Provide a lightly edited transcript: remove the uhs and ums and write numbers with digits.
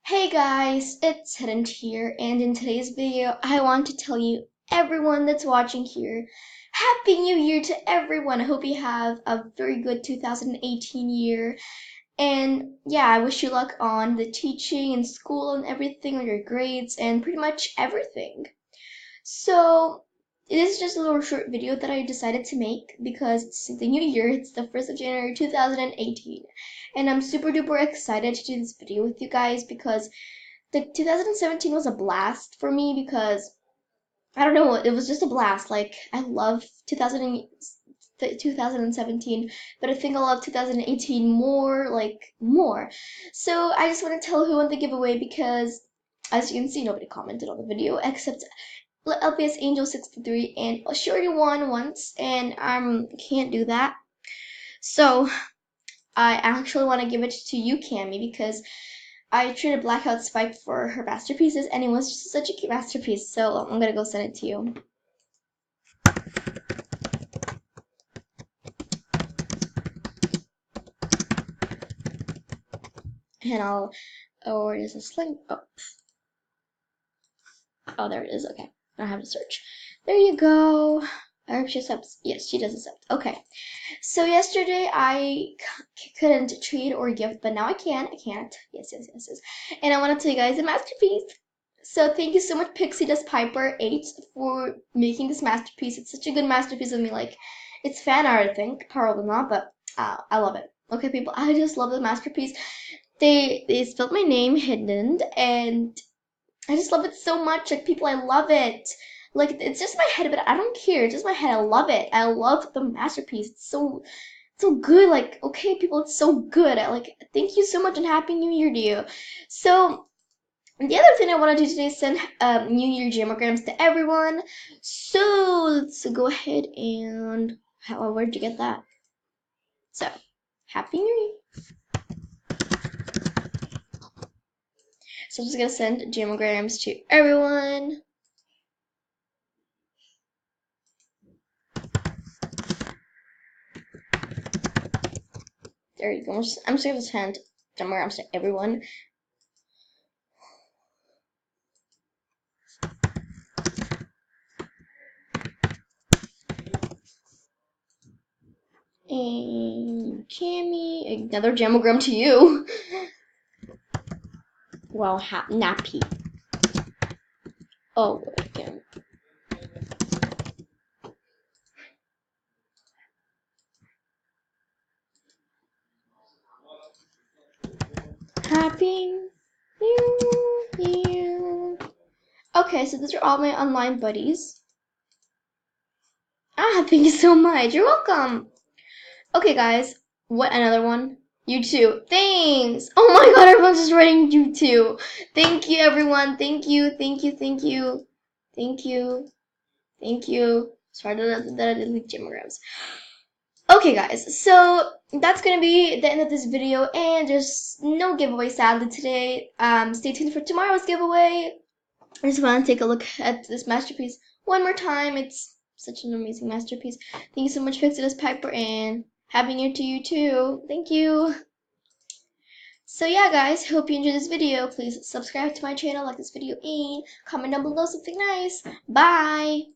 Hey guys, it's Hidden here, and in today's video, I want to tell you, everyone that's watching here, Happy New Year to everyone. I hope you have a very good 2018 year, and yeah, I wish you luck on the teaching and school and everything, on your grades, and pretty much everything. So, this is just a little short video that I decided to make because it's the new year, it's the 1st of January 2018, and I'm super duper excited to do this video with you guys because the 2017 was a blast for me because I don't know, it was just a blast. Like I love 2017, but I think I love 2018 more, like more. So I just want to tell who won the giveaway because as you can see, nobody commented on the video except LPS Angel 63 and Shorty won once and can't do that. So I actually want to give it to you, Cammy, because I traded Blackout Spike for her masterpieces, and it was just such a cute masterpiece, so I'm gonna go send it to you. And where is this link? Oh, there it is, okay. I don't have to search. There you go. I hope she accepts. Yes, she does accept. Okay. So yesterday I couldn't trade or gift, but now I can. I can't. Yes. And I want to tell you guys a masterpiece. So thank you so much, Pixie Dust Piper 8, for making this masterpiece. It's such a good masterpiece of me. Like, it's fan art, I think, probably not, but I love it. Okay, people, I just love the masterpiece. They spelled my name hidden, and I just love it so much. Like, people, I love it. Like, it's just my head, but I don't care. It's just my head. I love it. I love the masterpiece. It's so good. Like, okay, people, it's so good. Thank you so much and Happy New Year to you. So, the other thing I want to do today is send New Year jamograms to everyone. So let's go ahead and where'd you get that? So Happy New Year. So I'm just gonna send jamograms to everyone. There you go. I'm just gonna send jamograms to everyone. And Cammy, another jamogram to you. Well, nappy. Oh, again. Happy New Year. Okay, so these are all my online buddies. Thank you so much. You're welcome. Okay, guys. What, another one? You too. Thanks. Oh my god, everyone's just writing you too. Thank you, everyone. Thank you. Sorry that I delete jamograms. Okay, guys. So that's gonna be the end of this video, and there's no giveaway sadly today. Stay tuned for tomorrow's giveaway. I just want to take a look at this masterpiece one more time. It's such an amazing masterpiece. Thank you so much, Pixie Dust Piper, and Happy New Year to you too. Thank you. So yeah, guys, hope you enjoyed this video. Please subscribe to my channel, like this video, and comment down below something nice. Bye!